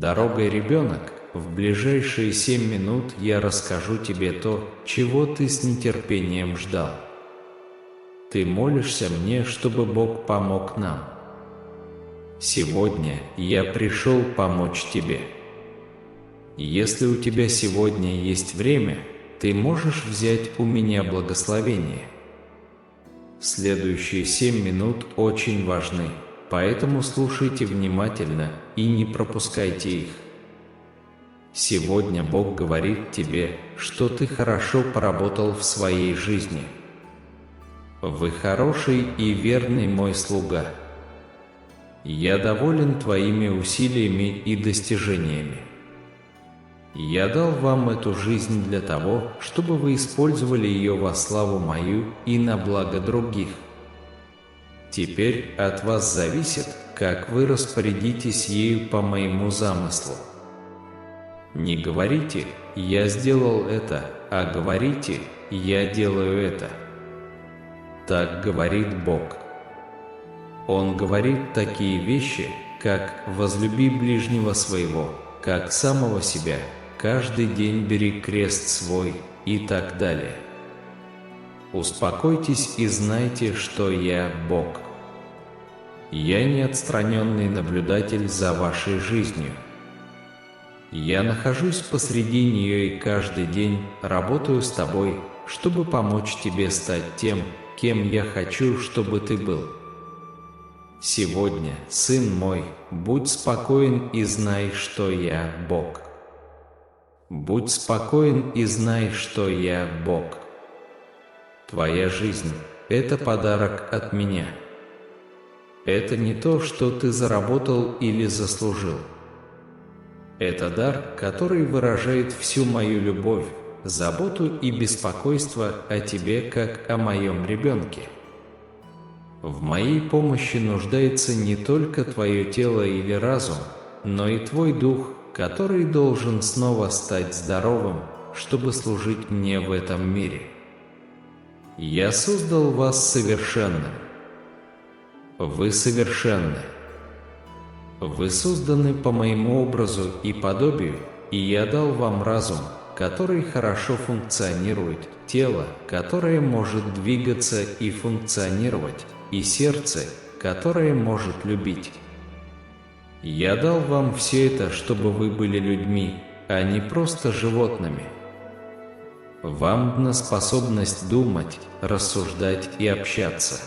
Дорогой, ребенок, в ближайшие 7 минут я расскажу тебе то, чего ты с нетерпением ждал. Ты молишься мне, чтобы Бог помог нам. Сегодня я пришел помочь тебе. Если у тебя сегодня есть время, ты можешь взять у меня благословение. Следующие 7 минут очень важны, поэтому слушайте внимательно и не пропускайте их. Сегодня Бог говорит тебе, что ты хорошо поработал в своей жизни. Вы хороший и верный мой слуга. Я доволен твоими усилиями и достижениями. Я дал вам эту жизнь для того, чтобы вы использовали ее во славу мою и на благо других. Теперь от вас зависит, как вы распорядитесь ею по моему замыслу. Не говорите «я сделал это», а говорите «я делаю это». Так говорит Бог. Он говорит такие вещи, как «возлюби ближнего своего, как самого себя», «каждый день бери крест свой» и так далее. Успокойтесь и знайте, что я Бог. Я не отстраненный наблюдатель за вашей жизнью. Я нахожусь посреди нее и каждый день работаю с тобой, чтобы помочь тебе стать тем, кем я хочу, чтобы ты был. Сегодня, сын мой, будь спокоен и знай, что я Бог. Будь спокоен и знай, что я Бог. Твоя жизнь – это подарок от меня. Это не то, что ты заработал или заслужил. Это дар, который выражает всю мою любовь, заботу и беспокойство о тебе, как о моем ребенке. В моей помощи нуждается не только твое тело или разум, но и твой дух, который должен снова стать здоровым, чтобы служить мне в этом мире. Я создал вас совершенным. Вы совершенны. Вы созданы по моему образу и подобию, и я дал вам разум, который хорошо функционирует, тело, которое может двигаться и функционировать, и сердце, которое может любить. Я дал вам все это, чтобы вы были людьми, а не просто животными. Вам дана способность думать, рассуждать и общаться.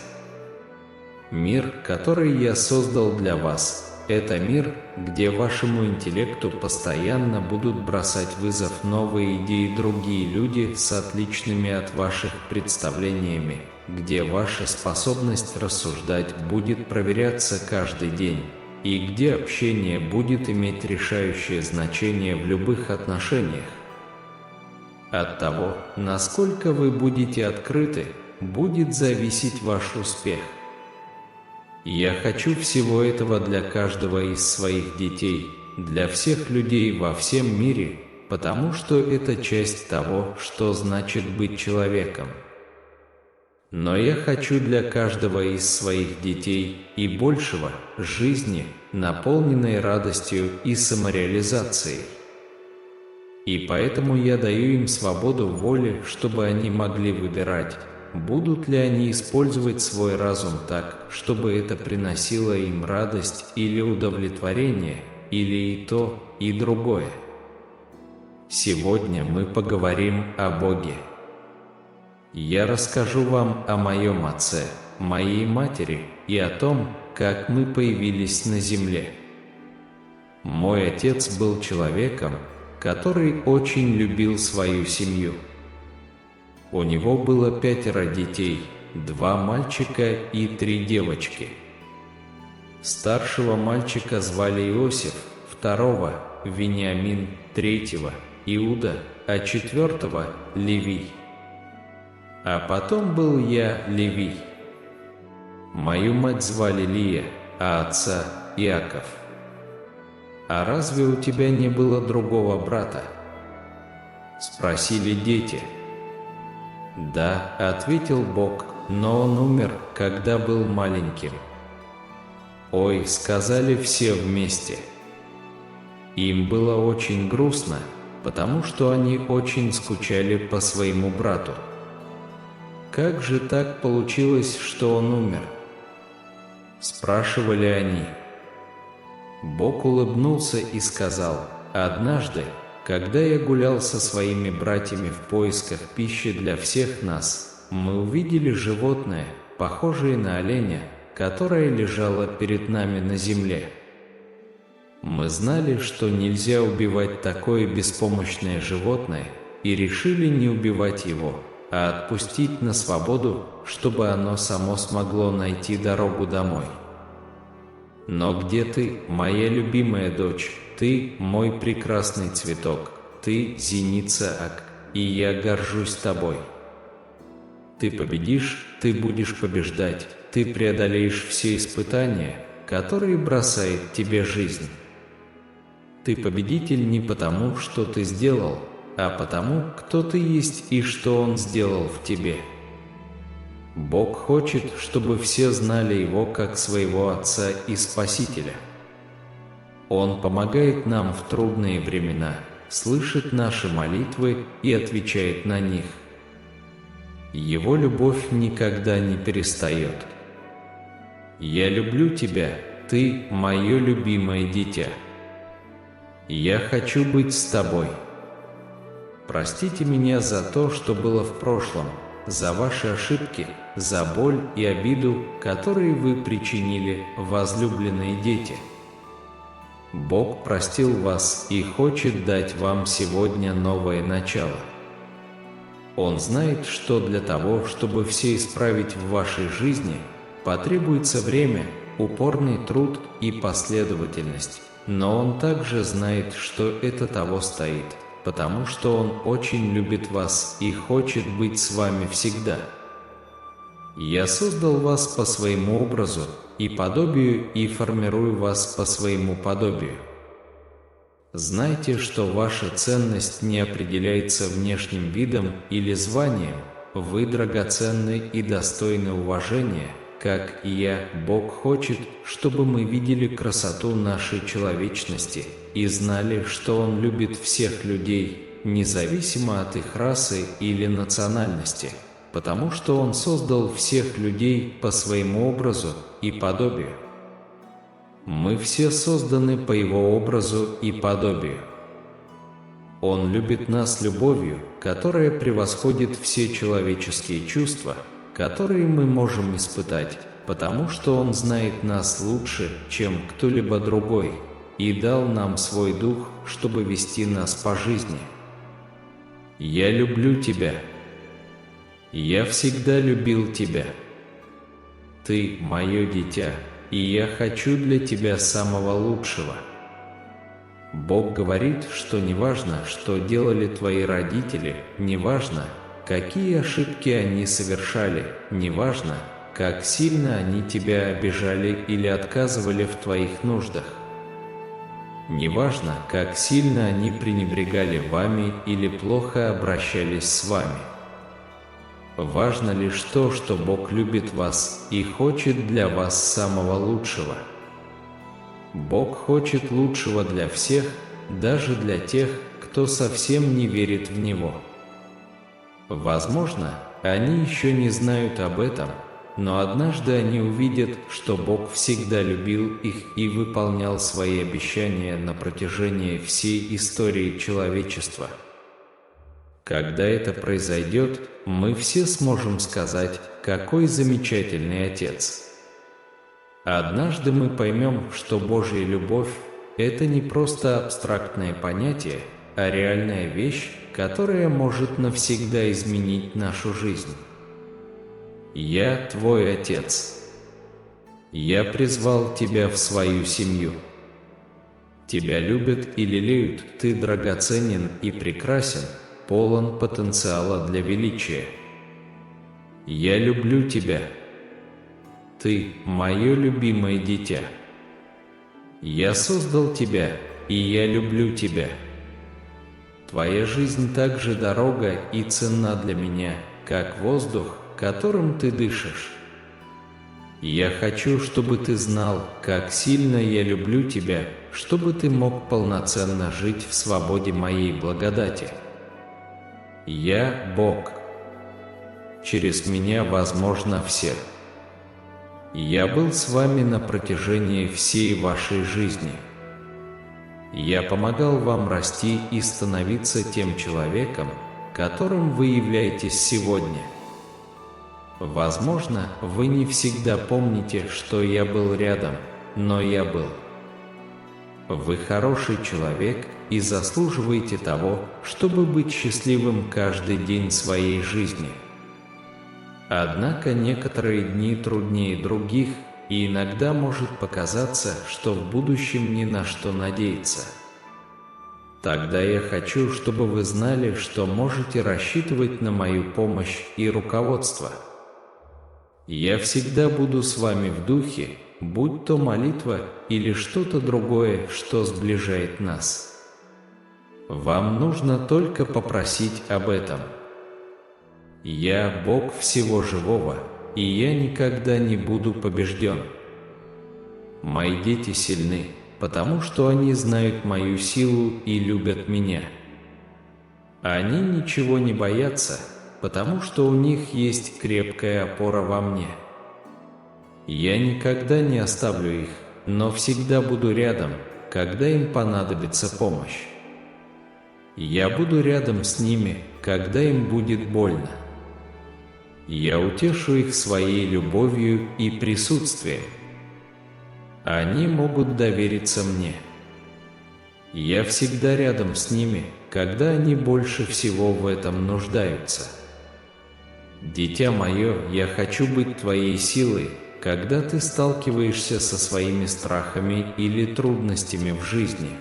Мир, который я создал для вас, это мир, где вашему интеллекту постоянно будут бросать вызов новые идеи другие люди с отличными от ваших представлениями, где ваша способность рассуждать будет проверяться каждый день, и где общение будет иметь решающее значение в любых отношениях. От того, насколько вы будете открыты, будет зависеть ваш успех. Я хочу всего этого для каждого из своих детей, для всех людей во всем мире, потому что это часть того, что значит быть человеком. Но я хочу для каждого из своих детей и большего жизни, наполненной радостью и самореализацией. И поэтому я даю им свободу воли, чтобы они могли выбирать, будут ли они использовать свой разум так, чтобы это приносило им радость или удовлетворение, или и то, и другое. Сегодня мы поговорим о Боге. Я расскажу вам о моем отце, моей матери и о том, как мы появились на земле. Мой отец был человеком, который очень любил свою семью. У него было 5 детей, 2 мальчика и 3 девочки. Старшего мальчика звали Иосиф, второго – Вениамин, третьего – Иуда, а 4-го – Левий. А потом был я, Левий. Мою мать звали Лия, а отца – Иаков. «А разве у тебя не было другого брата?» – спросили дети. «Да», – ответил Бог, – «но он умер, когда был маленьким». «Ой», – сказали все вместе. Им было очень грустно, потому что они очень скучали по своему брату. «Как же так получилось, что он умер?» – спрашивали они. Бог улыбнулся и сказал: «Однажды, когда я гулял со своими братьями в поисках пищи для всех нас, мы увидели животное, похожее на оленя, которое лежало перед нами на земле. Мы знали, что нельзя убивать такое беспомощное животное, и решили не убивать его, а отпустить на свободу, чтобы оно само смогло найти дорогу домой. Но где ты, моя любимая дочь? Ты мой прекрасный цветок, ты зеница Ак, и я горжусь тобой. Ты победишь, ты будешь побеждать, ты преодолеешь все испытания, которые бросает тебе жизнь. Ты победитель не потому, что ты сделал, а потому, кто ты есть и что Он сделал в тебе. Бог хочет, чтобы все знали Его как своего Отца и Спасителя. Он помогает нам в трудные времена, слышит наши молитвы и отвечает на них. Его любовь никогда не перестает. Я люблю тебя, ты мое любимое дитя. Я хочу быть с тобой. Простите меня за то, что было в прошлом, за ваши ошибки, за боль и обиду, которые вы причинили, возлюбленные дети. Бог простил вас и хочет дать вам сегодня новое начало. Он знает, что для того, чтобы все исправить в вашей жизни, потребуется время, упорный труд и последовательность. Но Он также знает, что это того стоит, потому что Он очень любит вас и хочет быть с вами всегда. Я создал вас по своему образу и подобию и формирую вас по своему подобию. Знайте, что ваша ценность не определяется внешним видом или званием, вы драгоценны и достойны уважения, как и я. Бог хочет, чтобы мы видели красоту нашей человечности и знали, что Он любит всех людей, независимо от их расы или национальности, потому что Он создал всех людей по своему образу и подобию. Мы все созданы по Его образу и подобию. Он любит нас любовью, которая превосходит все человеческие чувства, которые мы можем испытать, потому что Он знает нас лучше, чем кто-либо другой, и дал нам свой дух, чтобы вести нас по жизни. Я люблю тебя. Я всегда любил тебя. Ты мое дитя, и я хочу для тебя самого лучшего. Бог говорит, что неважно, что делали твои родители, неважно, какие ошибки они совершали, неважно, как сильно они тебя обижали или отказывали в твоих нуждах. Неважно, как сильно они пренебрегали вами или плохо обращались с вами. Важно лишь то, что Бог любит вас и хочет для вас самого лучшего. Бог хочет лучшего для всех, даже для тех, кто совсем не верит в Него. Возможно, они еще не знают об этом, но однажды они увидят, что Бог всегда любил их и выполнял свои обещания на протяжении всей истории человечества. Когда это произойдет, мы все сможем сказать, какой замечательный Отец. Однажды мы поймем, что Божья любовь – это не просто абстрактное понятие, а реальная вещь, которая может навсегда изменить нашу жизнь. Я твой Отец. Я призвал тебя в свою семью. Тебя любят и лелеют, ты драгоценен и прекрасен, полон потенциала для величия. Я люблю тебя. Ты мое любимое дитя. Я создал тебя, и я люблю тебя. Твоя жизнь так же дорога и ценна для меня, как воздух, которым ты дышишь. Я хочу, чтобы ты знал, как сильно я люблю тебя, чтобы ты мог полноценно жить в свободе моей благодати. Я Бог. Через меня возможно все. Я был с вами на протяжении всей вашей жизни. Я помогал вам расти и становиться тем человеком, которым вы являетесь сегодня. Возможно, вы не всегда помните, что я был рядом, но я был. Вы хороший человек и заслуживаете того, чтобы быть счастливым каждый день своей жизни. Однако некоторые дни труднее других, и иногда может показаться, что в будущем ни на что надеяться. Тогда я хочу, чтобы вы знали, что можете рассчитывать на мою помощь и руководство. Я всегда буду с вами в духе, будь то молитва или что-то другое, что сближает нас. Вам нужно только попросить об этом. Я Бог всего живого, и я никогда не буду побежден. Мои дети сильны, потому что они знают мою силу и любят меня. Они ничего не боятся, потому что у них есть крепкая опора во мне. Я никогда не оставлю их, но всегда буду рядом, когда им понадобится помощь. Я буду рядом с ними, когда им будет больно. Я утешу их своей любовью и присутствием. Они могут довериться мне. Я всегда рядом с ними, когда они больше всего в этом нуждаются. Дитя мое, я хочу быть твоей силой, когда ты сталкиваешься со своими страхами или трудностями в жизни.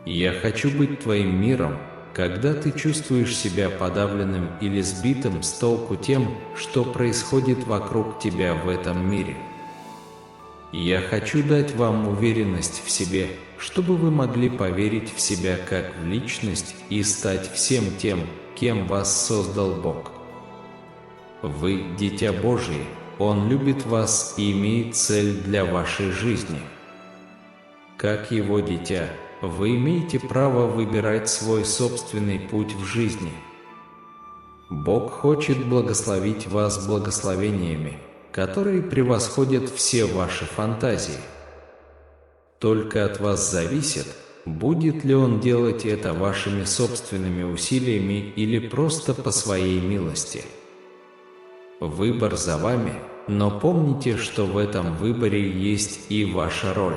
Я хочу быть твоим миром, когда ты чувствуешь себя подавленным или сбитым с толку тем, что происходит вокруг тебя в этом мире. Я хочу дать вам уверенность в себе, чтобы вы могли поверить в себя как в личность и стать всем тем, кем вас создал Бог. Вы – Дитя Божие, Он любит вас и имеет цель для вашей жизни. Как Его дитя, вы имеете право выбирать свой собственный путь в жизни. Бог хочет благословить вас благословениями, которые превосходят все ваши фантазии. Только от вас зависит, будет ли Он делать это вашими собственными усилиями или просто по своей милости. Выбор за вами, но помните, что в этом выборе есть и ваша роль.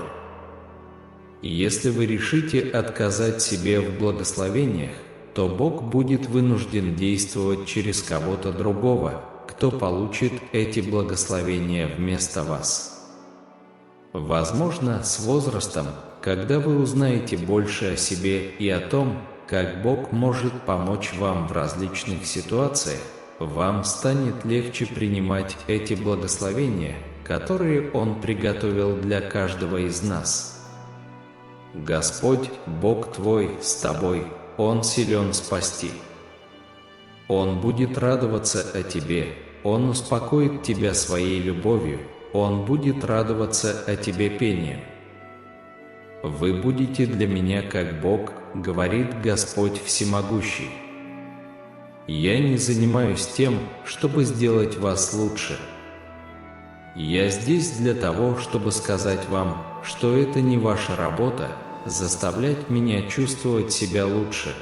Если вы решите отказать себе в благословениях, то Бог будет вынужден действовать через кого-то другого, кто получит эти благословения вместо вас. Возможно, с возрастом, когда вы узнаете больше о себе и о том, как Бог может помочь вам в различных ситуациях, вам станет легче принимать эти благословения, которые Он приготовил для каждого из нас. Господь, Бог твой, с тобой, Он силен спасти. Он будет радоваться о тебе, Он успокоит тебя своей любовью, Он будет радоваться о тебе пением. Вы будете для меня как Бог, говорит Господь Всемогущий. Я не занимаюсь тем, чтобы сделать вас лучше. Я здесь для того, чтобы сказать вам, что это не ваша работа, заставлять меня чувствовать себя лучше.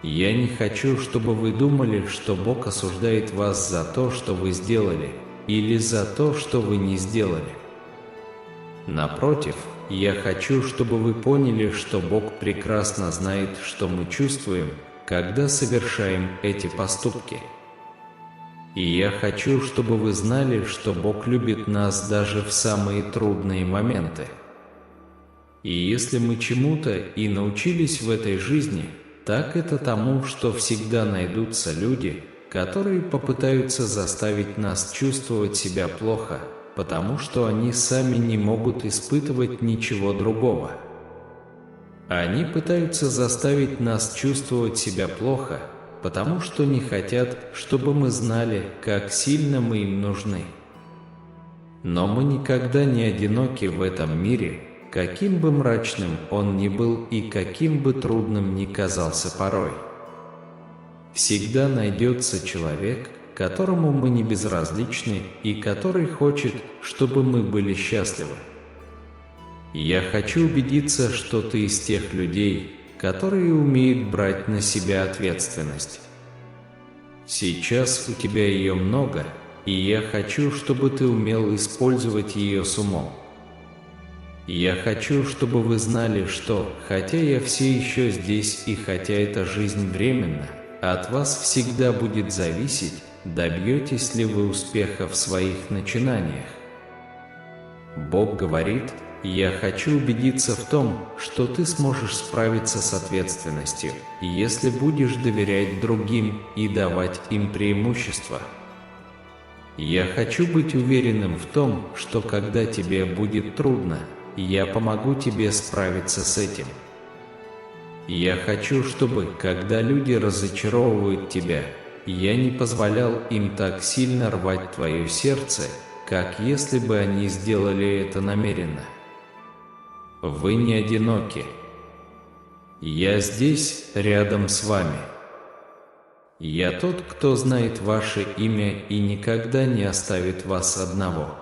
Я не хочу, чтобы вы думали, что Бог осуждает вас за то, что вы сделали, или за то, что вы не сделали. Напротив, я хочу, чтобы вы поняли, что Бог прекрасно знает, что мы чувствуем, когда совершаем эти поступки. И я хочу, чтобы вы знали, что Бог любит нас даже в самые трудные моменты. И если мы чему-то и научились в этой жизни, так это тому, что всегда найдутся люди, которые попытаются заставить нас чувствовать себя плохо, потому что они сами не могут испытывать ничего другого. Они пытаются заставить нас чувствовать себя плохо, потому что не хотят, чтобы мы знали, как сильно мы им нужны. Но мы никогда не одиноки в этом мире, каким бы мрачным он ни был и каким бы трудным ни казался порой. Всегда найдется человек, которому мы не безразличны и который хочет, чтобы мы были счастливы. Я хочу убедиться, что ты из тех людей, которые умеют брать на себя ответственность. Сейчас у тебя ее много, и я хочу, чтобы ты умел использовать ее с умом. Я хочу, чтобы вы знали, что, хотя я все еще здесь и хотя эта жизнь временна, от вас всегда будет зависеть, добьетесь ли вы успеха в своих начинаниях. Бог говорит: «Я хочу убедиться в том, что ты сможешь справиться с ответственностью, если будешь доверять другим и давать им преимущество. Я хочу быть уверенным в том, что когда тебе будет трудно, я помогу тебе справиться с этим. Я хочу, чтобы, когда люди разочаровывают тебя, я не позволял им так сильно рвать твое сердце, как если бы они сделали это намеренно. Вы не одиноки. Я здесь, рядом с вами. Я тот, кто знает ваше имя и никогда не оставит вас одного.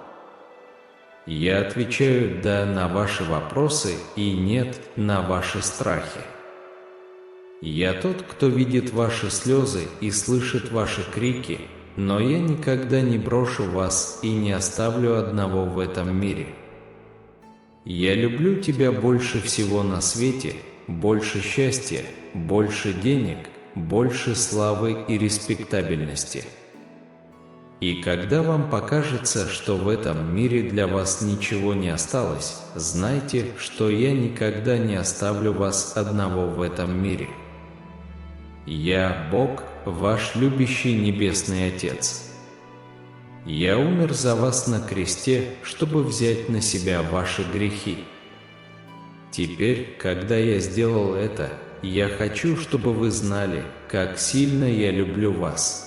Я отвечаю «да» на ваши вопросы и «нет» на ваши страхи. Я тот, кто видит ваши слезы и слышит ваши крики, но я никогда не брошу вас и не оставлю одного в этом мире. Я люблю тебя больше всего на свете, больше счастья, больше денег, больше славы и респектабельности. И когда вам покажется, что в этом мире для вас ничего не осталось, знайте, что я никогда не оставлю вас одного в этом мире. Я, Бог, ваш любящий Небесный Отец. Я умер за вас на кресте, чтобы взять на себя ваши грехи. Теперь, когда я сделал это, я хочу, чтобы вы знали, как сильно я люблю вас.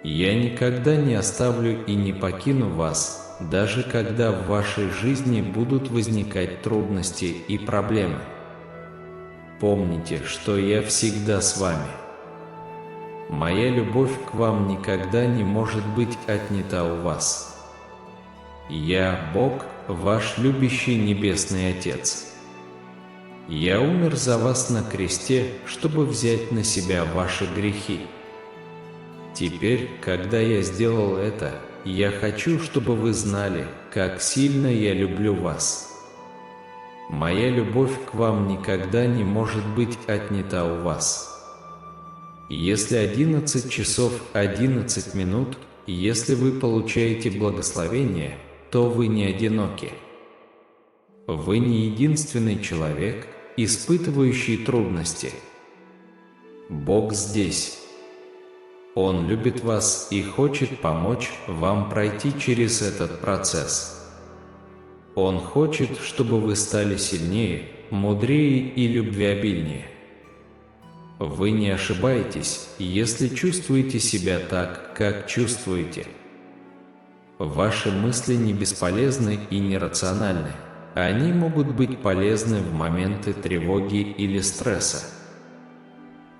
Я никогда не оставлю и не покину вас, даже когда в вашей жизни будут возникать трудности и проблемы. Помните, что я всегда с вами. Моя любовь к вам никогда не может быть отнята у вас. Я, Бог, ваш любящий Небесный Отец. Я умер за вас на кресте, чтобы взять на себя ваши грехи. Теперь, когда я сделал это, я хочу, чтобы вы знали, как сильно я люблю вас. Моя любовь к вам никогда не может быть отнята у вас. Если 11 часов 11 минут, если вы получаете благословение, то вы не одиноки. Вы не единственный человек, испытывающий трудности. Бог здесь. Он любит вас и хочет помочь вам пройти через этот процесс. Он хочет, чтобы вы стали сильнее, мудрее и любвеобильнее. Вы не ошибаетесь, если чувствуете себя так, как чувствуете. Ваши мысли не бесполезны и нерациональны. Они могут быть полезны в моменты тревоги или стресса.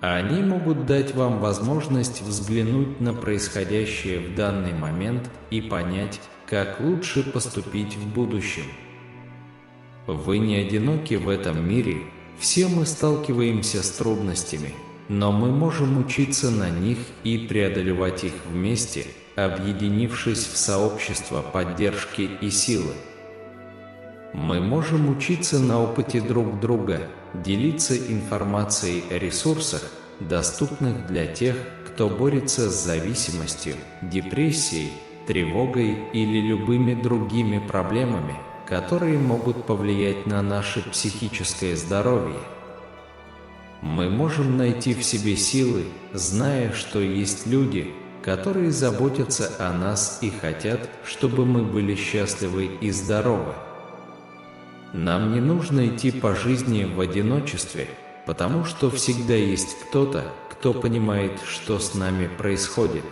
Они могут дать вам возможность взглянуть на происходящее в данный момент и понять, как лучше поступить в будущем. Вы не одиноки в этом мире, все мы сталкиваемся с трудностями, но мы можем учиться на них и преодолевать их вместе, объединившись в сообщество поддержки и силы. Мы можем учиться на опыте друг друга, делиться информацией о ресурсах, доступных для тех, кто борется с зависимостью, депрессией, тревогой или любыми другими проблемами, которые могут повлиять на наше психическое здоровье. Мы можем найти в себе силы, зная, что есть люди, которые заботятся о нас и хотят, чтобы мы были счастливы и здоровы. Нам не нужно идти по жизни в одиночестве, потому что всегда есть кто-то, кто понимает, что с нами происходит.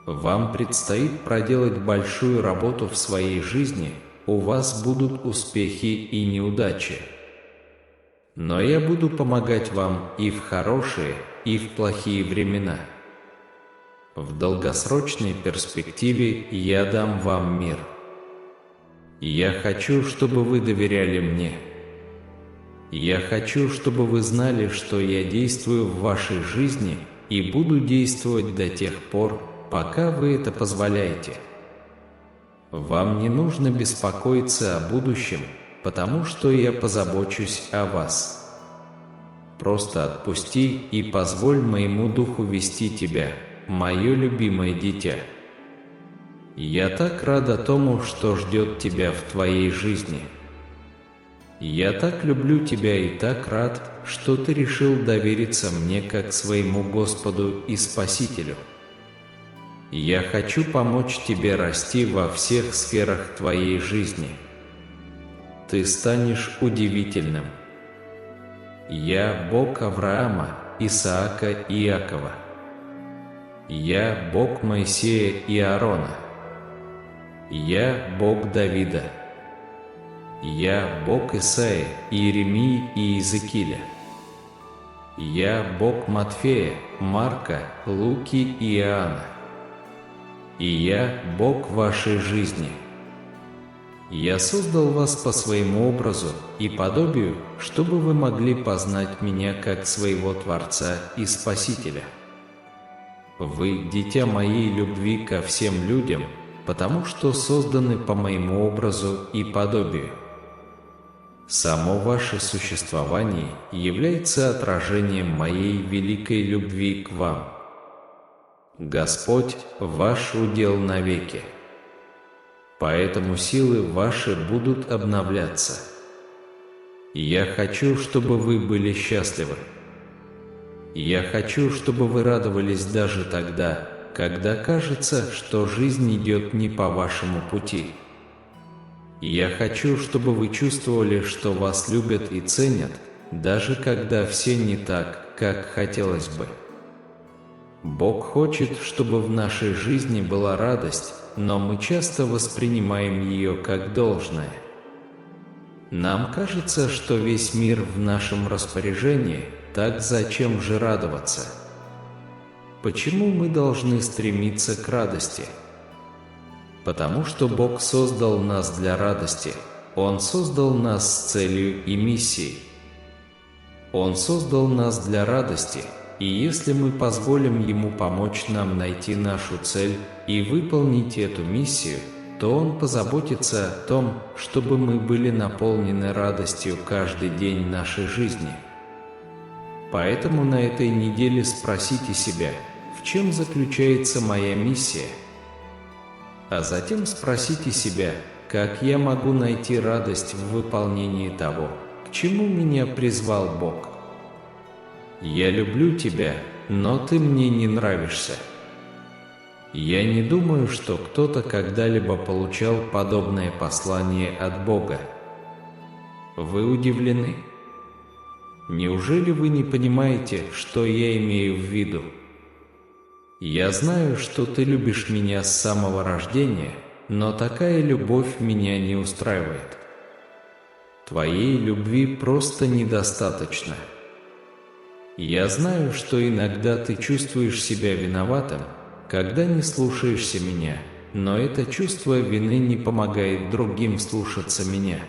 Вам предстоит проделать большую работу в своей жизни, у вас будут успехи и неудачи. Но я буду помогать вам и в хорошие, и в плохие времена. В долгосрочной перспективе я дам вам мир. Я хочу, чтобы вы доверяли мне. Я хочу, чтобы вы знали, что я действую в вашей жизни и буду действовать до тех пор, пока вы это позволяете. Вам не нужно беспокоиться о будущем, потому что я позабочусь о вас. Просто отпусти и позволь моему духу вести тебя, мое любимое дитя. Я так рада тому, что ждет тебя в твоей жизни. Я так люблю тебя и так рад, что ты решил довериться мне как своему Господу и Спасителю. Я хочу помочь тебе расти во всех сферах твоей жизни. Ты станешь удивительным. Я Бог Авраама, Исаака и Иакова. Я Бог Моисея и Аарона. Я Бог Давида. Я Бог Исаии, Иеремии и Иезекииля. Я Бог Матфея, Марка, Луки и Иоанна. И я Бог вашей жизни. Я создал вас по своему образу и подобию, чтобы вы могли познать меня как своего Творца и Спасителя. Вы – дитя моей любви ко всем людям, потому что созданы по моему образу и подобию. Само ваше существование является отражением моей великой любви к вам. Господь – ваш удел навеки. Поэтому силы ваши будут обновляться. Я хочу, чтобы вы были счастливы. Я хочу, чтобы вы радовались даже тогда, когда кажется, что жизнь идет не по вашему пути. Я хочу, чтобы вы чувствовали, что вас любят и ценят, даже когда все не так, как хотелось бы. Бог хочет, чтобы в нашей жизни была радость, но мы часто воспринимаем ее как должное. Нам кажется, что весь мир в нашем распоряжении, так зачем же радоваться? Почему мы должны стремиться к радости? Потому что Бог создал нас для радости. Он создал нас с целью и миссией. Он создал нас для радости, и если мы позволим Ему помочь нам найти нашу цель и выполнить эту миссию, то Он позаботится о том, чтобы мы были наполнены радостью каждый день нашей жизни. Поэтому на этой неделе спросите себя, в чем заключается моя миссия? А затем спросите себя, как я могу найти радость в выполнении того, к чему меня призвал Бог. Я люблю тебя, но ты мне не нравишься. Я не думаю, что кто-то когда-либо получал подобное послание от Бога. Вы удивлены? Неужели вы не понимаете, что я имею в виду? Я знаю, что ты любишь меня с самого рождения, но такая любовь меня не устраивает. Твоей любви просто недостаточно. Я знаю, что иногда ты чувствуешь себя виноватым, когда не слушаешься меня, но это чувство вины не помогает другим слушаться меня.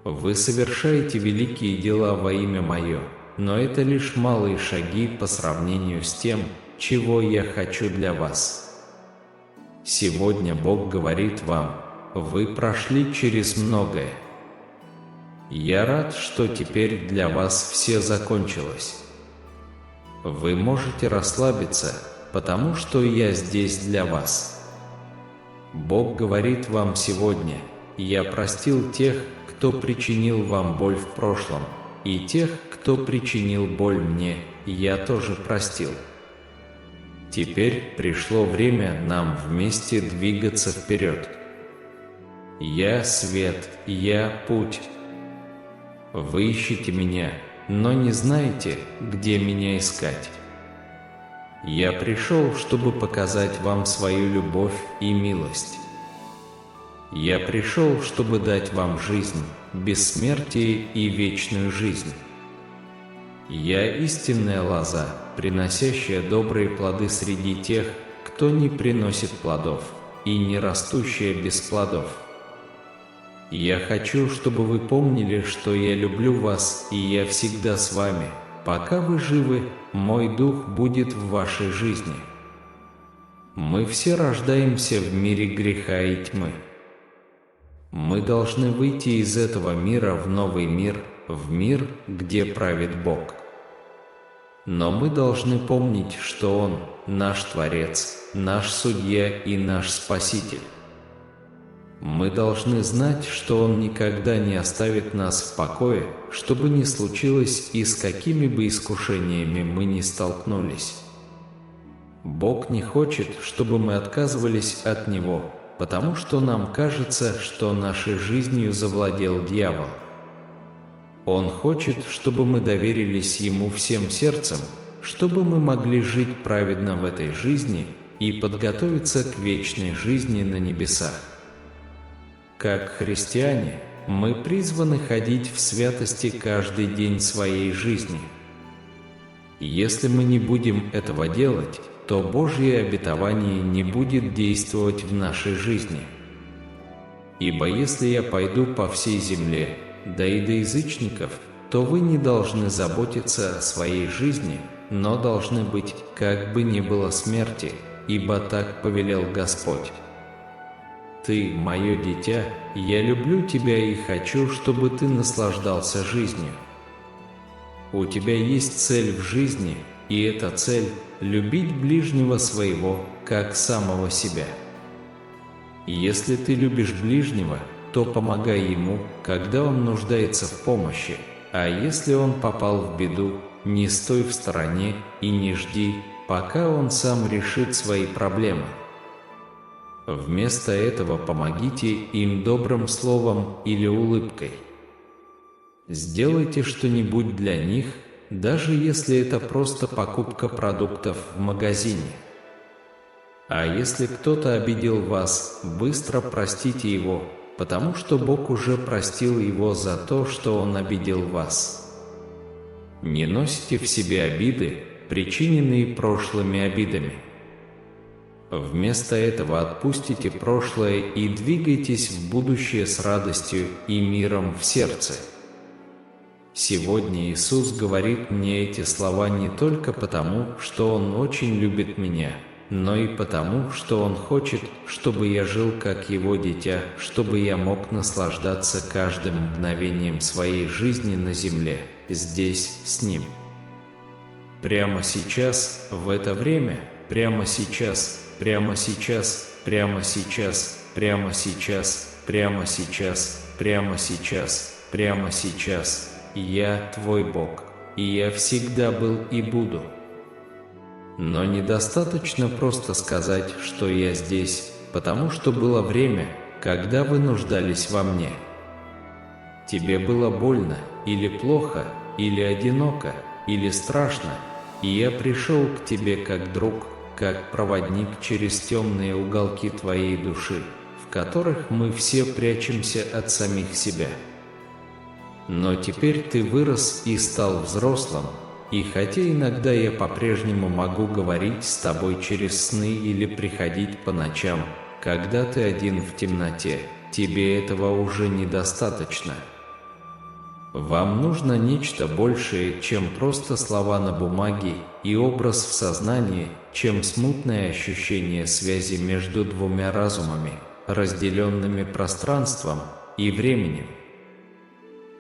Вы совершаете великие дела во имя Мое, но это лишь малые шаги по сравнению с тем, чего я хочу для вас. Сегодня Бог говорит вам, вы прошли через многое. Я рад, что теперь для вас все закончилось. Вы можете расслабиться, потому что я здесь для вас. Бог говорит вам сегодня, я простил тех, кто причинил вам боль в прошлом, и тех, кто причинил боль мне, я тоже простил. Теперь пришло время нам вместе двигаться вперед. Я свет, я путь. Вы ищете меня, но не знаете, где меня искать. Я пришел, чтобы показать вам свою любовь и милость. Я пришел, чтобы дать вам жизнь, бессмертие и вечную жизнь. Я истинная лоза, приносящая добрые плоды среди тех, кто не приносит плодов, и не растущая без плодов. Я хочу, чтобы вы помнили, что я люблю вас, и я всегда с вами. Пока вы живы, мой дух будет в вашей жизни. Мы все рождаемся в мире греха и тьмы. Мы должны выйти из этого мира в новый мир, в мир, где правит Бог. Но мы должны помнить, что Он – наш Творец, наш Судья и наш Спаситель. Мы должны знать, что Он никогда не оставит нас в покое, что бы ни случилось и с какими бы искушениями мы ни столкнулись. Бог не хочет, чтобы мы отказывались от Него, потому что нам кажется, что нашей жизнью завладел дьявол. Он хочет, чтобы мы доверились Ему всем сердцем, чтобы мы могли жить праведно в этой жизни и подготовиться к вечной жизни на небесах. Как христиане, мы призваны ходить в святости каждый день своей жизни. Если мы не будем этого делать, то Божье обетование не будет действовать в нашей жизни. Ибо если я пойду по всей земле, да и до язычников, то вы не должны заботиться о своей жизни, но должны быть, как бы ни было смерти, ибо так повелел Господь. Ты, мое дитя, я люблю тебя и хочу, чтобы ты наслаждался жизнью. У тебя есть цель в жизни, и эта цель – любить ближнего своего, как самого себя. Если ты любишь ближнего, то помогай ему, когда он нуждается в помощи, а если он попал в беду, не стой в стороне и не жди, пока он сам решит свои проблемы. Вместо этого помогите им добрым словом или улыбкой. Сделайте что-нибудь для них, даже если это просто покупка продуктов в магазине. А если кто-то обидел вас, быстро простите его, потому что Бог уже простил его за то, что он обидел вас. Не носите в себе обиды, причиненные прошлыми обидами. Вместо этого отпустите прошлое и двигайтесь в будущее с радостью и миром в сердце. Сегодня Иисус говорит мне эти слова не только потому, что Он очень любит меня, но и потому, что Он хочет, чтобы я жил как Его дитя, чтобы я мог наслаждаться каждым мгновением своей жизни на земле, здесь, с Ним. Прямо сейчас, в это время, прямо сейчас, прямо сейчас, прямо сейчас, прямо сейчас, прямо сейчас, прямо сейчас, прямо сейчас. Я твой Бог, и я всегда был и буду. Но недостаточно просто сказать, что я здесь, потому что было время, когда вы нуждались во мне. Тебе было больно, или плохо, или одиноко, или страшно, и я пришел к тебе как друг, как проводник через темные уголки твоей души, в которых мы все прячемся от самих себя. Но теперь ты вырос и стал взрослым, и хотя иногда я по-прежнему могу говорить с тобой через сны или приходить по ночам, когда ты один в темноте, тебе этого уже недостаточно. Вам нужно нечто большее, чем просто слова на бумаге и образ в сознании, чем смутное ощущение связи между двумя разумами, разделенными пространством и временем.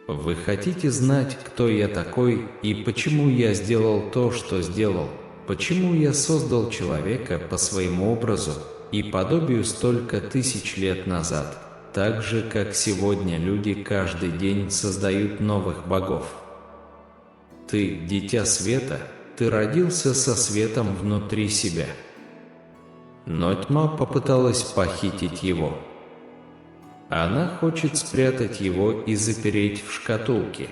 Вы хотите знать, кто я такой и почему я сделал то, что сделал, почему я создал человека по своему образу и подобию столько тысяч лет назад, так же, как сегодня люди каждый день создают новых богов. Ты, дитя света, ты родился со светом внутри себя. Но тьма попыталась похитить его. Она хочет спрятать его и запереть в шкатулке.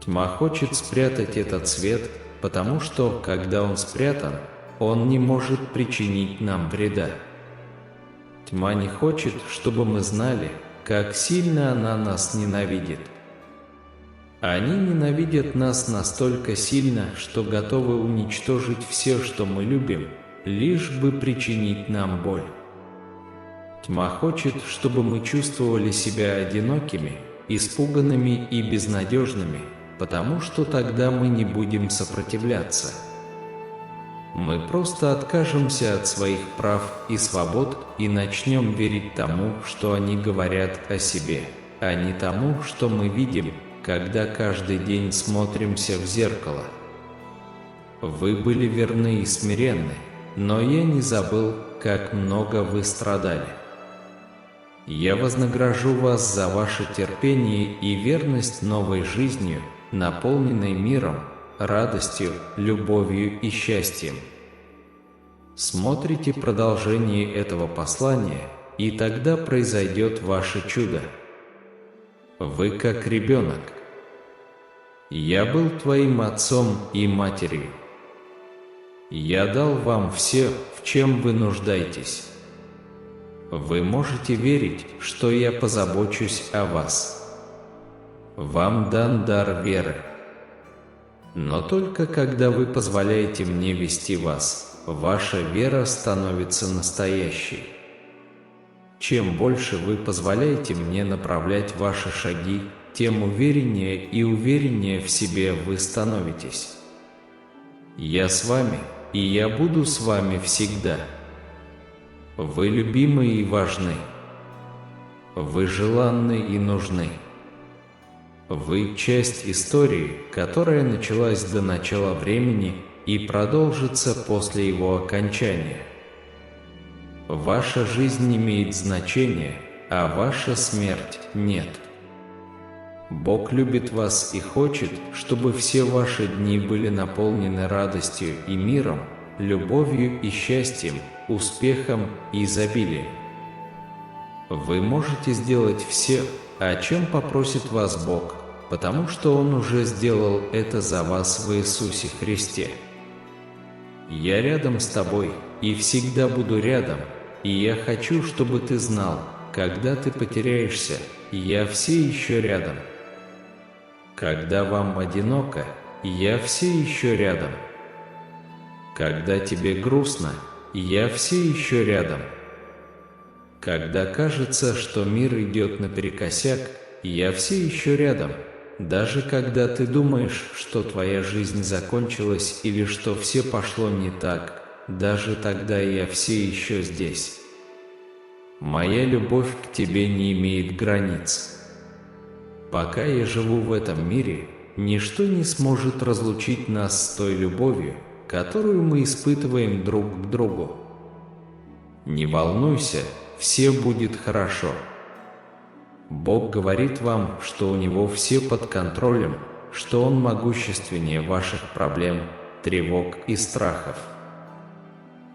Тьма хочет спрятать этот свет, потому что, когда он спрятан, он не может причинить нам вреда. Тьма не хочет, чтобы мы знали, как сильно она нас ненавидит. Они ненавидят нас настолько сильно, что готовы уничтожить все, что мы любим, лишь бы причинить нам боль. Тьма хочет, чтобы мы чувствовали себя одинокими, испуганными и безнадежными, потому что тогда мы не будем сопротивляться. Мы просто откажемся от своих прав и свобод и начнем верить тому, что они говорят о себе, а не тому, что мы видим, когда каждый день смотримся в зеркало. Вы были верны и смиренны, но я не забыл, как много вы страдали. Я вознагражу вас за ваше терпение и верность новой жизнью, наполненной миром, радостью, любовью и счастьем. Смотрите продолжение этого послания, и тогда произойдет ваше чудо. Вы как ребенок. Я был твоим отцом и матерью. Я дал вам все, в чем вы нуждаетесь. Вы можете верить, что я позабочусь о вас. Вам дан дар веры. Но только когда вы позволяете мне вести вас, ваша вера становится настоящей. Чем больше вы позволяете мне направлять ваши шаги, тем увереннее и увереннее в себе вы становитесь. Я с вами, и я буду с вами всегда. Вы любимы и важны. Вы желанны и нужны. Вы часть истории, которая началась до начала времени и продолжится после его окончания. Ваша жизнь имеет значение, а ваша смерть нет. Бог любит вас и хочет, чтобы все ваши дни были наполнены радостью и миром, любовью и счастьем, успехом и изобилием. Вы можете сделать все, о чем попросит вас Бог, потому что Он уже сделал это за вас в Иисусе Христе. Я рядом с тобой и всегда буду рядом, и я хочу, чтобы ты знал, когда ты потеряешься, я все еще рядом. Когда вам одиноко, я все еще рядом. Когда тебе грустно, я все еще рядом. Когда кажется, что мир идет наперекосяк, я все еще рядом. Даже когда ты думаешь, что твоя жизнь закончилась или что все пошло не так, даже тогда я все еще здесь. Моя любовь к тебе не имеет границ. Пока я живу в этом мире, ничто не сможет разлучить нас с той любовью, которую мы испытываем друг к другу. Не волнуйся, все будет хорошо. Бог говорит вам, что у Него все под контролем, что Он могущественнее ваших проблем, тревог и страхов.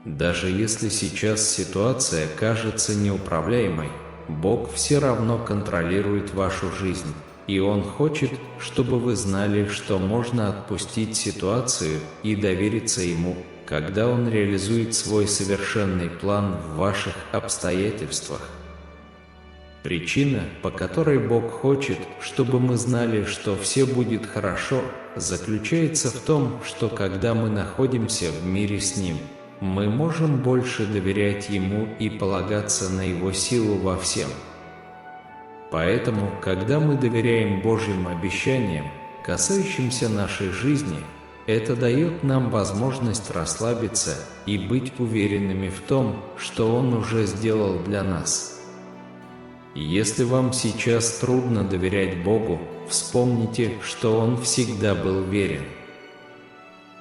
Даже если сейчас ситуация кажется неуправляемой, Бог все равно контролирует вашу жизнь, и Он хочет, чтобы вы знали, что можно отпустить ситуацию и довериться Ему, когда Он реализует свой совершенный план в ваших обстоятельствах. Причина, по которой Бог хочет, чтобы мы знали, что все будет хорошо, заключается в том, что когда мы находимся в мире с Ним, мы можем больше доверять Ему и полагаться на Его силу во всем. Поэтому, когда мы доверяем Божьим обещаниям, касающимся нашей жизни, это дает нам возможность расслабиться и быть уверенными в том, что Он уже сделал для нас. Если вам сейчас трудно доверять Богу, вспомните, что Он всегда был верен.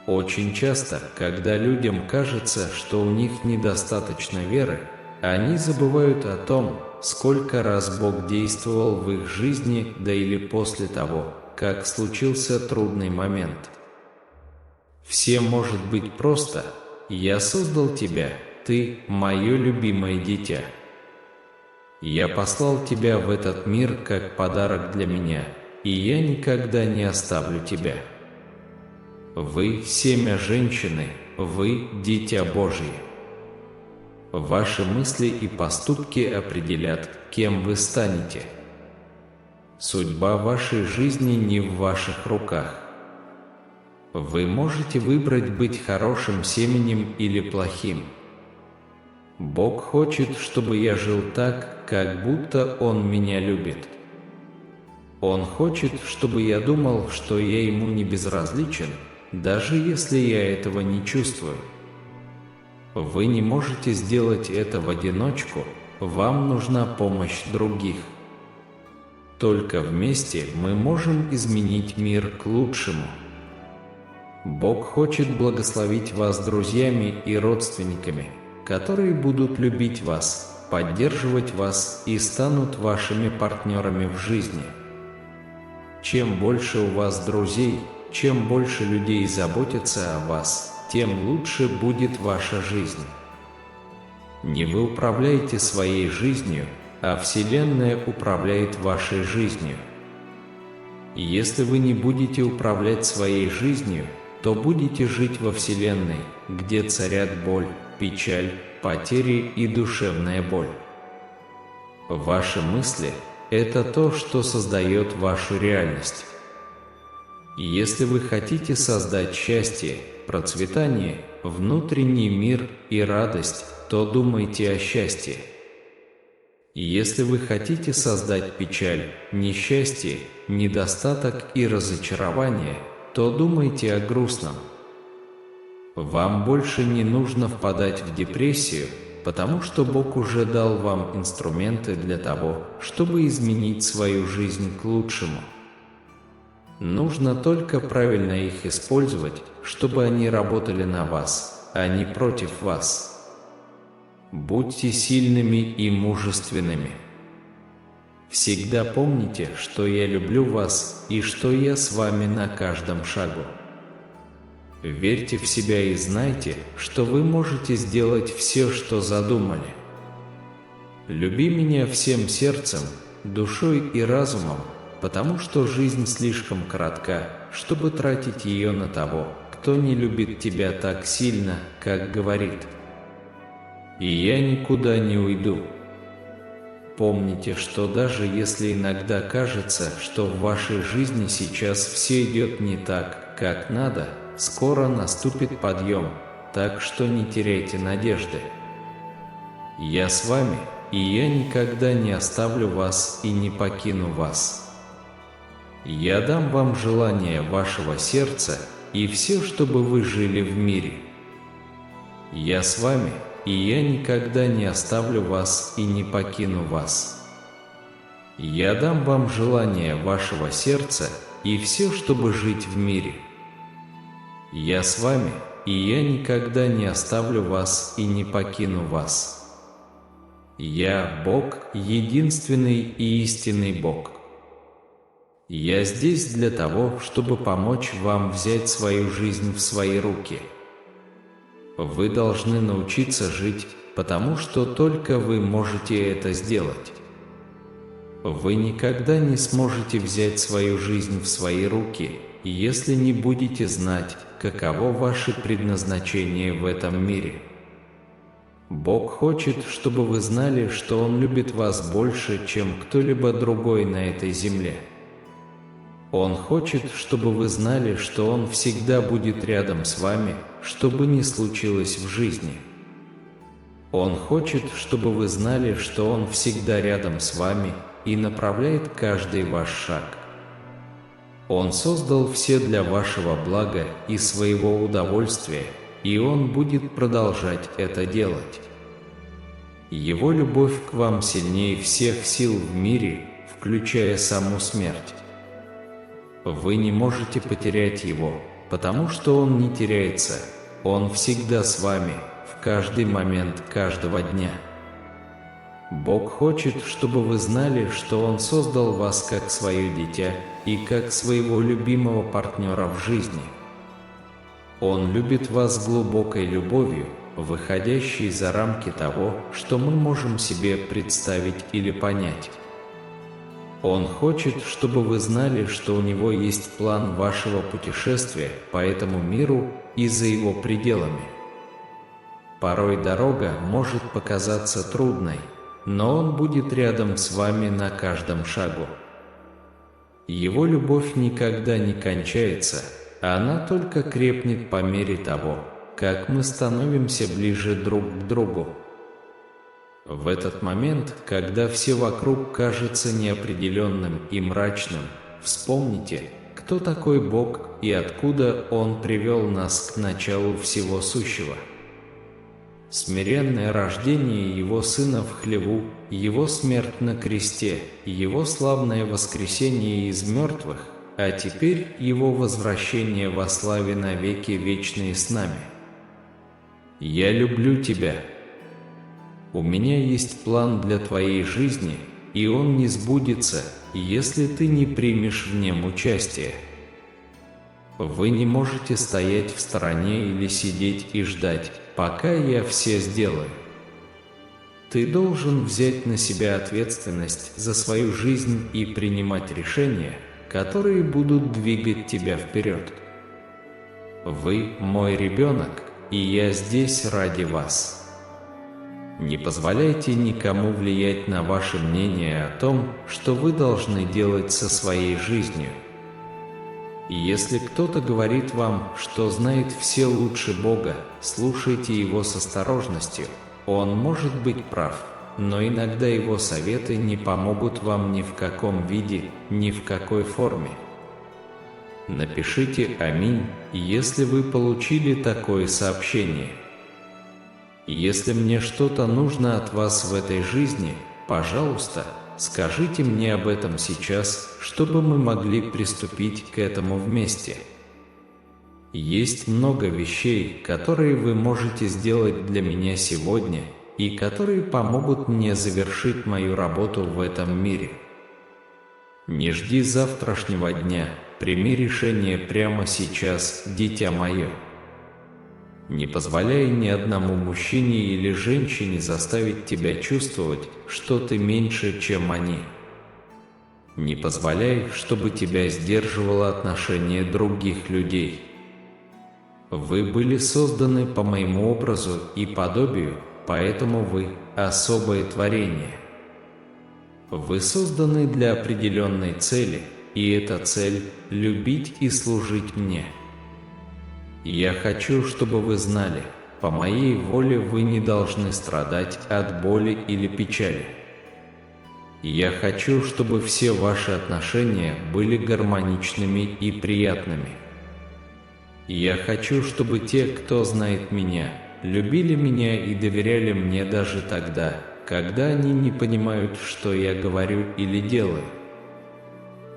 Очень часто, когда людям кажется, что у них недостаточно веры, они забывают о том, сколько раз Бог действовал в их жизни до или после того, как случился трудный момент. Всем может быть просто: «Я создал тебя, ты мое любимое дитя. Я послал тебя в этот мир как подарок для меня, и я никогда не оставлю тебя». Вы семя женщины, вы дитя Божье. Ваши мысли и поступки определят, кем вы станете. Судьба вашей жизни не в ваших руках. Вы можете выбрать быть хорошим семенем или плохим. Бог хочет, чтобы я жил так, как будто Он меня любит. Он хочет, чтобы я думал, что я Ему не безразличен, даже если я этого не чувствую. Вы не можете сделать это в одиночку, вам нужна помощь других. Только вместе мы можем изменить мир к лучшему. Бог хочет благословить вас друзьями и родственниками, которые будут любить вас, поддерживать вас и станут вашими партнерами в жизни. Чем больше у вас друзей, чем больше людей заботятся о вас, тем лучше будет ваша жизнь. Не вы управляете своей жизнью, а Вселенная управляет вашей жизнью. Если вы не будете управлять своей жизнью, то будете жить во Вселенной, где царят боль, печаль, потери и душевная боль. Ваши мысли – это то, что создает вашу реальность. Если вы хотите создать счастье, процветание, внутренний мир и радость, то думайте о счастье. Если вы хотите создать печаль, несчастье, недостаток и разочарование, то думайте о грустном. Вам больше не нужно впадать в депрессию, потому что Бог уже дал вам инструменты для того, чтобы изменить свою жизнь к лучшему. Нужно только правильно их использовать, чтобы они работали на вас, а не против вас. Будьте сильными и мужественными. Всегда помните, что я люблю вас и что я с вами на каждом шагу. Верьте в себя и знайте, что вы можете сделать все, что задумали. Люби меня всем сердцем, душой и разумом, потому что жизнь слишком коротка, чтобы тратить ее на того, кто не любит тебя так сильно, как говорит. И я никуда не уйду. Помните, что даже если иногда кажется, что в вашей жизни сейчас все идет не так, как надо, скоро наступит подъем, так что не теряйте надежды. Я с вами, и я никогда не оставлю вас и не покину вас. Я дам вам желание вашего сердца и все, чтобы вы жили в мире. Я с вами, и я никогда не оставлю вас и не покину вас. Я дам вам желание вашего сердца и все, чтобы жить в мире. Я с вами, и я никогда не оставлю вас и не покину вас. Я Бог, единственный и истинный Бог. Я здесь для того, чтобы помочь вам взять свою жизнь в свои руки. Вы должны научиться жить, потому что только вы можете это сделать. Вы никогда не сможете взять свою жизнь в свои руки, если не будете знать, каково ваше предназначение в этом мире. Бог хочет, чтобы вы знали, что Он любит вас больше, чем кто-либо другой на этой земле. Он хочет, чтобы вы знали, что Он всегда будет рядом с вами, что бы ни случилось в жизни. Он хочет, чтобы вы знали, что Он всегда рядом с вами и направляет каждый ваш шаг. Он создал все для вашего блага и своего удовольствия, и Он будет продолжать это делать. Его любовь к вам сильнее всех сил в мире, включая саму смерть. Вы не можете потерять Его, потому что Он не теряется, Он всегда с вами, в каждый момент каждого дня. Бог хочет, чтобы вы знали, что Он создал вас как свое дитя и как своего любимого партнера в жизни. Он любит вас глубокой любовью, выходящей за рамки того, что мы можем себе представить или понять. Он хочет, чтобы вы знали, что у Него есть план вашего путешествия по этому миру и за его пределами. Порой дорога может показаться трудной, но Он будет рядом с вами на каждом шагу. Его любовь никогда не кончается, она только крепнет по мере того, как мы становимся ближе друг к другу. В этот момент, когда все вокруг кажется неопределенным и мрачным, вспомните, кто такой Бог и откуда Он привел нас к началу всего сущего. Смиренное рождение Его Сына в хлеву, Его смерть на кресте, Его славное воскресение из мертвых, а теперь Его возвращение во славе навеки вечные с нами. Я люблю тебя. У меня есть план для твоей жизни, и он не сбудется, если ты не примешь в нем участие. Вы не можете стоять в стороне или сидеть и ждать, пока я все сделаю. Ты должен взять на себя ответственность за свою жизнь и принимать решения, которые будут двигать тебя вперед. Вы мой ребенок, и я здесь ради вас. Не позволяйте никому влиять на ваше мнение о том, что вы должны делать со своей жизнью. Если кто-то говорит вам, что знает все лучше Бога, слушайте его с осторожностью. Он может быть прав, но иногда его советы не помогут вам ни в каком виде, ни в какой форме. Напишите «Аминь», если вы получили такое сообщение. Если мне что-то нужно от вас в этой жизни, пожалуйста, скажите мне об этом сейчас, чтобы мы могли приступить к этому вместе. Есть много вещей, которые вы можете сделать для меня сегодня и которые помогут мне завершить мою работу в этом мире. Не жди завтрашнего дня, прими решение прямо сейчас, дитя мое. Не позволяй ни одному мужчине или женщине заставить тебя чувствовать, что ты меньше, чем они. Не позволяй, чтобы тебя сдерживало отношение других людей. Вы были созданы по моему образу и подобию, поэтому вы – особое творение. Вы созданы для определенной цели, и эта цель – любить и служить мне. Я хочу, чтобы вы знали, по моей воле вы не должны страдать от боли или печали. Я хочу, чтобы все ваши отношения были гармоничными и приятными. Я хочу, чтобы те, кто знает меня, любили меня и доверяли мне даже тогда, когда они не понимают, что я говорю или делаю.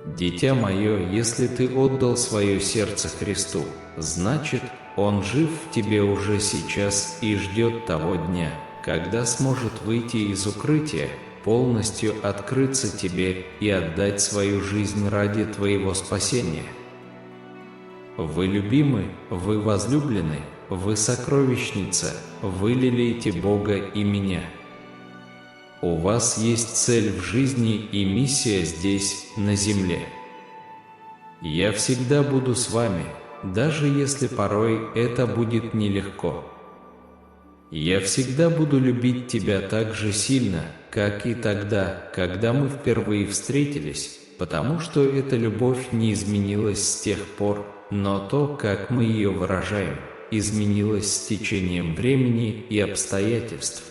Дитя мое, если ты отдал свое сердце Христу, значит, Он жив в тебе уже сейчас и ждет того дня, когда сможет выйти из укрытия, полностью открыться тебе и отдать свою жизнь ради твоего спасения. Вы любимы, вы возлюблены, вы сокровищница, вы лелеете Бога и меня. У вас есть цель в жизни и миссия здесь, на земле. Я всегда буду с вами, даже если порой это будет нелегко. Я всегда буду любить тебя так же сильно, как и тогда, когда мы впервые встретились, потому что эта любовь не изменилась с тех пор, но то, как мы ее выражаем, изменилось с течением времени и обстоятельств.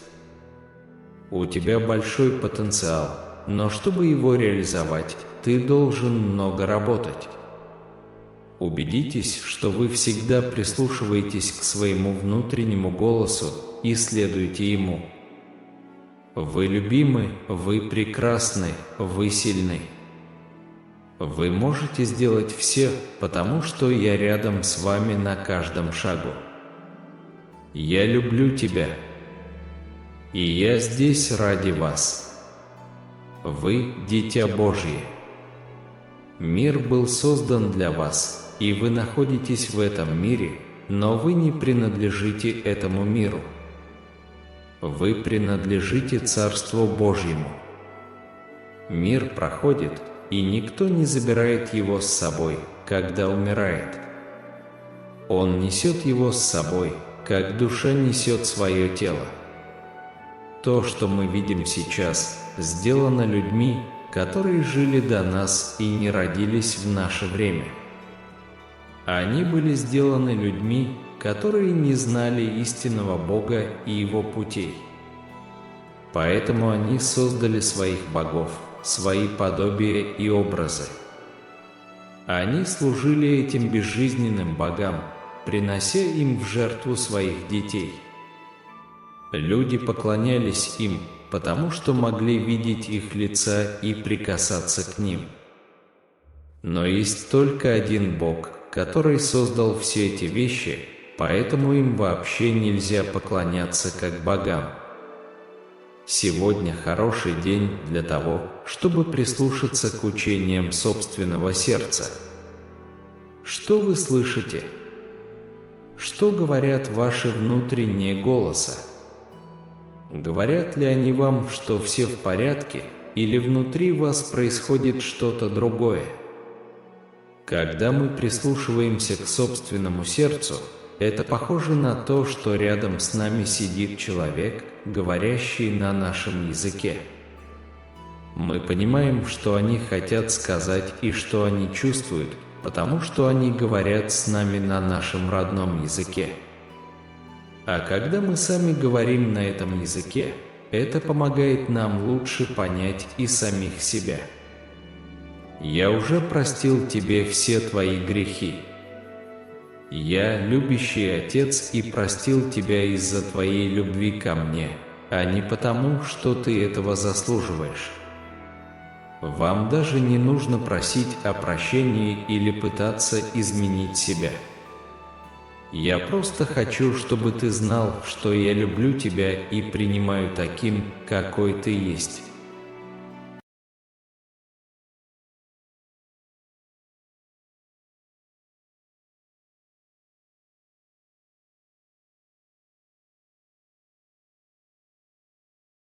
У тебя большой потенциал, но чтобы его реализовать, ты должен много работать. Убедитесь, что вы всегда прислушиваетесь к своему внутреннему голосу и следуете ему. Вы любимы, вы прекрасны, вы сильны. Вы можете сделать все, потому что я рядом с вами на каждом шагу. Я люблю тебя. И я здесь ради вас. Вы – Дитя Божье. Мир был создан для вас, и вы находитесь в этом мире, но вы не принадлежите этому миру. Вы принадлежите Царству Божьему. Мир проходит, и никто не забирает его с собой, когда умирает. Он несет его с собой, как душа несет свое тело. То, что мы видим сейчас, сделано людьми, которые жили до нас и не родились в наше время. Они были сделаны людьми, которые не знали истинного Бога и Его путей. Поэтому они создали своих богов, свои подобия и образы. Они служили этим безжизненным богам, принося им в жертву своих детей. Люди поклонялись им, потому что могли видеть их лица и прикасаться к ним. Но есть только один Бог, который создал все эти вещи, поэтому им вообще нельзя поклоняться как богам. Сегодня хороший день для того, чтобы прислушаться к учениям собственного сердца. Что вы слышите? Что говорят ваши внутренние голоса? Говорят ли они вам, что все в порядке, или внутри вас происходит что-то другое? Когда мы прислушиваемся к собственному сердцу, это похоже на то, что рядом с нами сидит человек, говорящий на нашем языке. Мы понимаем, что они хотят сказать и что они чувствуют, потому что они говорят с нами на нашем родном языке. А когда мы сами говорим на этом языке, это помогает нам лучше понять и самих себя. «Я уже простил тебе все твои грехи. Я, любящий Отец, и простил тебя из-за твоей любви ко мне, а не потому, что ты этого заслуживаешь. Вам даже не нужно просить о прощении или пытаться изменить себя. Я просто хочу, чтобы ты знал, что я люблю тебя и принимаю таким, какой ты есть».